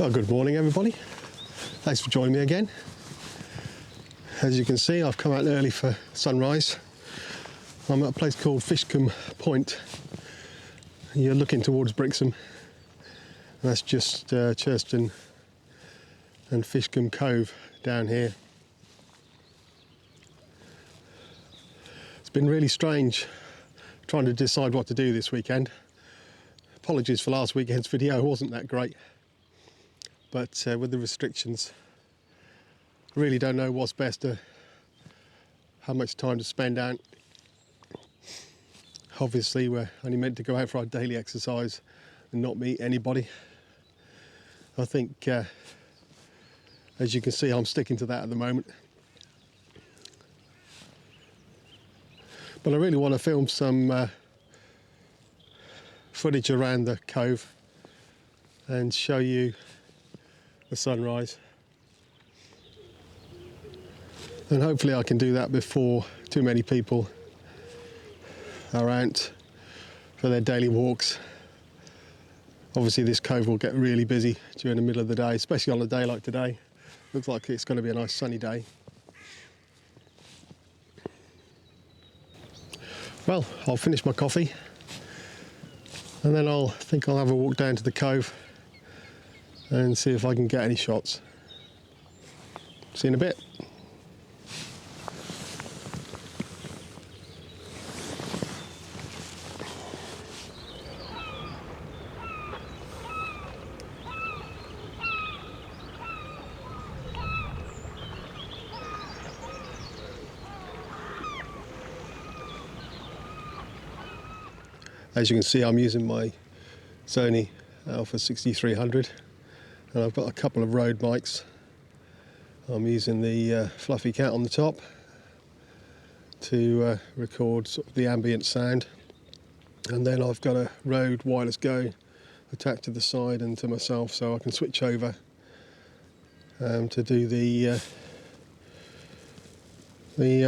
Well, good morning everybody. Thanks for joining me again. As you can see, I've come out early for sunrise. I'm at a place called Fishcombe Point. You're looking towards Brixham. That's just Churston and Fishcombe Cove down here. It's been really strange trying to decide what to do this weekend. Apologies for last weekend's video, it wasn't that great. But with the restrictions, I really don't know what's best, how much time to spend out. Obviously, we're only meant to go out for our daily exercise and not meet anybody. I think, as you can see, I'm sticking to that at the moment. But I really want to film some footage around the cove and show you the sunrise, and hopefully I can do that before too many people are out for their daily walks. Obviously this cove will get really busy during the middle of the day, especially on a day like today. Looks like it's going to be a nice sunny day. Well, I'll finish my coffee and then I'll have a walk down to the cove and see if I can get any shots. See you in a bit. As you can see, I'm using my Sony A6300. And I've got a couple of Rode mics. I'm using the Fluffy Cat on the top to record sort of the ambient sound, and then I've got a Rode Wireless Go attached to the side and to myself, so I can switch over to do the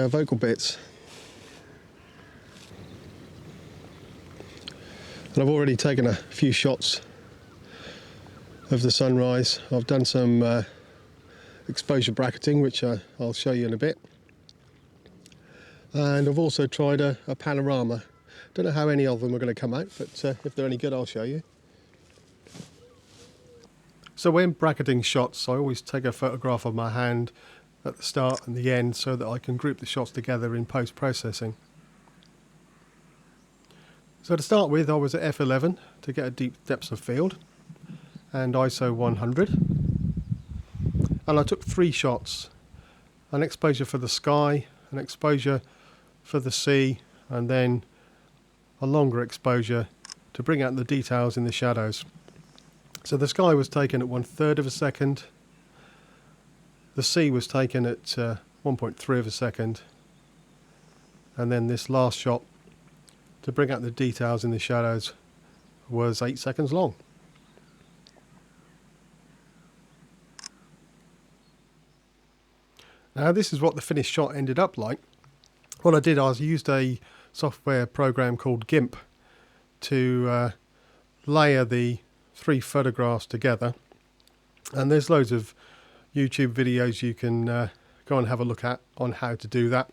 vocal bits. And I've already taken a few shots of the sunrise. I've done some exposure bracketing, which I'll show you in a bit, and I've also tried a panorama. Don't know how any of them are going to come out, but if they're any good I'll show you. So when bracketing shots, I always take a photograph of my hand at the start and the end so that I can group the shots together in post-processing. So to start with, I was at f11 to get a deep depth of field and ISO 100, and I took 3 shots: an exposure for the sky, an exposure for the sea, and then a longer exposure to bring out the details in the shadows. So the sky was taken at 1/3 of a second, the sea was taken at 1.3 of a second, and then this last shot to bring out the details in the shadows was 8 seconds long. Now this is what the finished shot ended up like. What I did, I used a software program called GIMP to layer the 3 photographs together, and there's loads of YouTube videos you can go and have a look at on how to do that.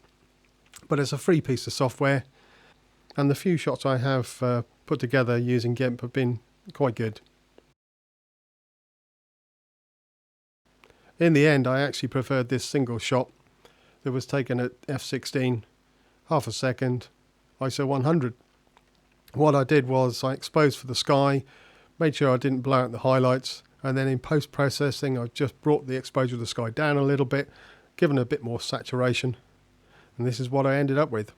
But it's a free piece of software, and the few shots I have put together using GIMP have been quite good. In the end, I actually preferred this single shot that was taken at f16, half a second, ISO 100. What I did was I exposed for the sky, made sure I didn't blow out the highlights, and then in post-processing I just brought the exposure of the sky down a little bit, given a bit more saturation, and this is what I ended up with.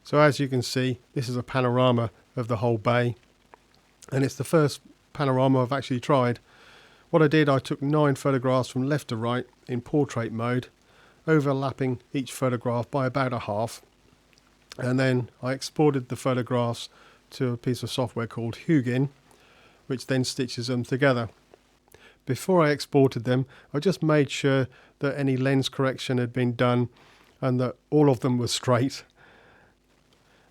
So as you can see, this is a panorama of the whole bay, and it's the first panorama I've actually tried. What I did, I took 9 photographs from left to right in portrait mode, overlapping each photograph by about a half, and then I exported the photographs to a piece of software called Hugin, which then stitches them together. Before I exported them, I just made sure that any lens correction had been done and that all of them were straight.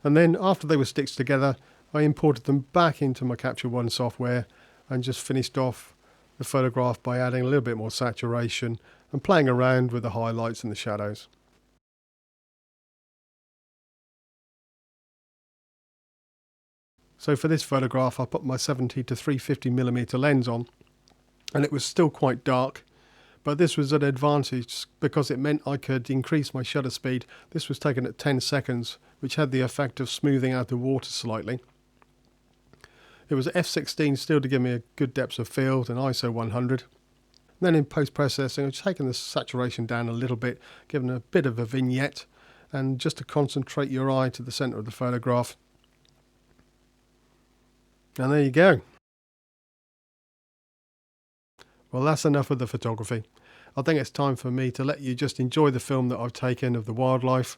And then after they were stitched together, I imported them back into my Capture One software and just finished off the photograph by adding a little bit more saturation and playing around with the highlights and the shadows. So for this photograph I put my 70 to 350mm lens on, and it was still quite dark, but this was an advantage because it meant I could increase my shutter speed. This was taken at 10 seconds, which had the effect of smoothing out the water slightly. It was f16 still to give me a good depth of field and ISO 100. Then in post-processing I've taken the saturation down a little bit, given a bit of a vignette, and just to concentrate your eye to the centre of the photograph. And there you go. Well, that's enough of the photography. I think it's time for me to let you just enjoy the film that I've taken of the wildlife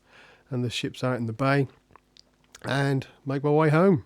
and the ships out in the bay, and make my way home.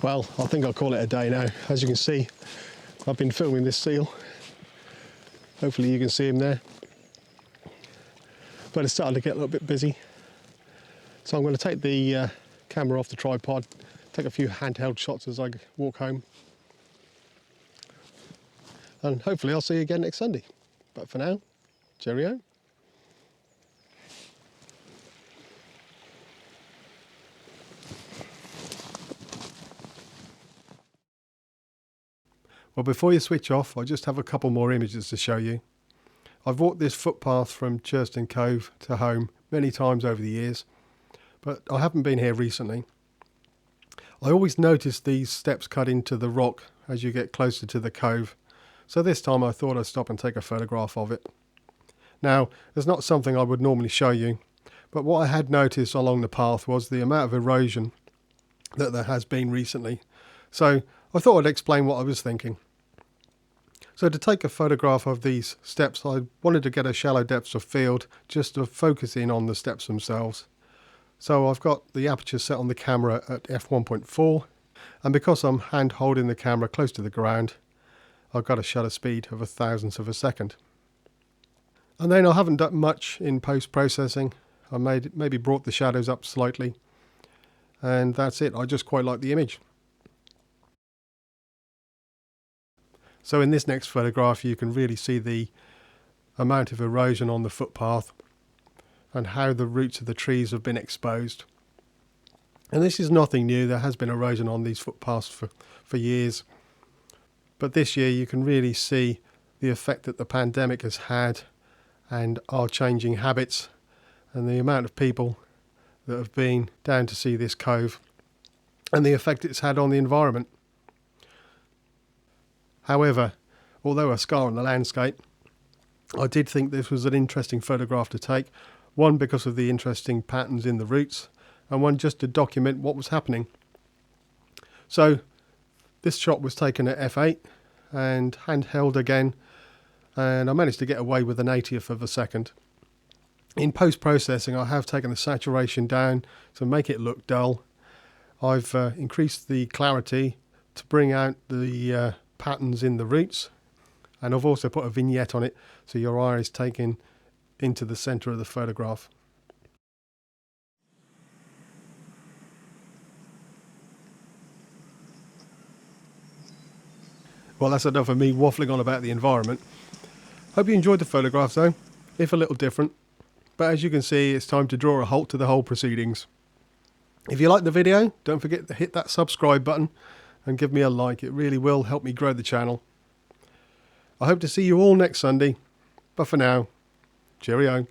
Well, I think I'll call it a day now. As you can see, I've been filming this seal. Hopefully you can see him there. But it's starting to get a little bit busy. So I'm going to take the camera off the tripod, take a few handheld shots as I walk home. And hopefully I'll see you again next Sunday. But for now, cheerio. Well, before you switch off, I just have a couple more images to show you. I've walked this footpath from Churston Cove to home many times over the years, but I haven't been here recently. I always notice these steps cut into the rock as you get closer to the cove, so this time I thought I'd stop and take a photograph of it. Now, it's not something I would normally show you, but what I had noticed along the path was the amount of erosion that there has been recently. So I thought I'd explain what I was thinking. So to take a photograph of these steps, I wanted to get a shallow depth of field just to focus in on the steps themselves. So I've got the aperture set on the camera at f1.4, and because I'm hand holding the camera close to the ground, I've got a shutter speed of 1/1000th of a second. And then I haven't done much in post-processing. I maybe brought the shadows up slightly, and that's it. I just quite like the image. So in this next photograph you can really see the amount of erosion on the footpath and how the roots of the trees have been exposed. And this is nothing new. There has been erosion on these footpaths for years. But this year you can really see the effect that the pandemic has had and our changing habits and the amount of people that have been down to see this cove and the effect it's had on the environment. However, although a scar on the landscape, I did think this was an interesting photograph to take. One, because of the interesting patterns in the roots, and one just to document what was happening. So this shot was taken at f8 and handheld again, and I managed to get away with an 80th of a second. In post-processing I have taken the saturation down to make it look dull. I've increased the clarity to bring out the patterns in the roots, and I've also put a vignette on it so your eye is taken into the center of the photograph. Well, that's enough of me waffling on about the environment. Hope you enjoyed the photographs though, if a little different, but as you can see it's time to draw a halt to the whole proceedings. If you liked the video, don't forget to hit that subscribe button and give me a like. It really will help me grow the channel. I hope to see you all next Sunday, but for now, cheerio.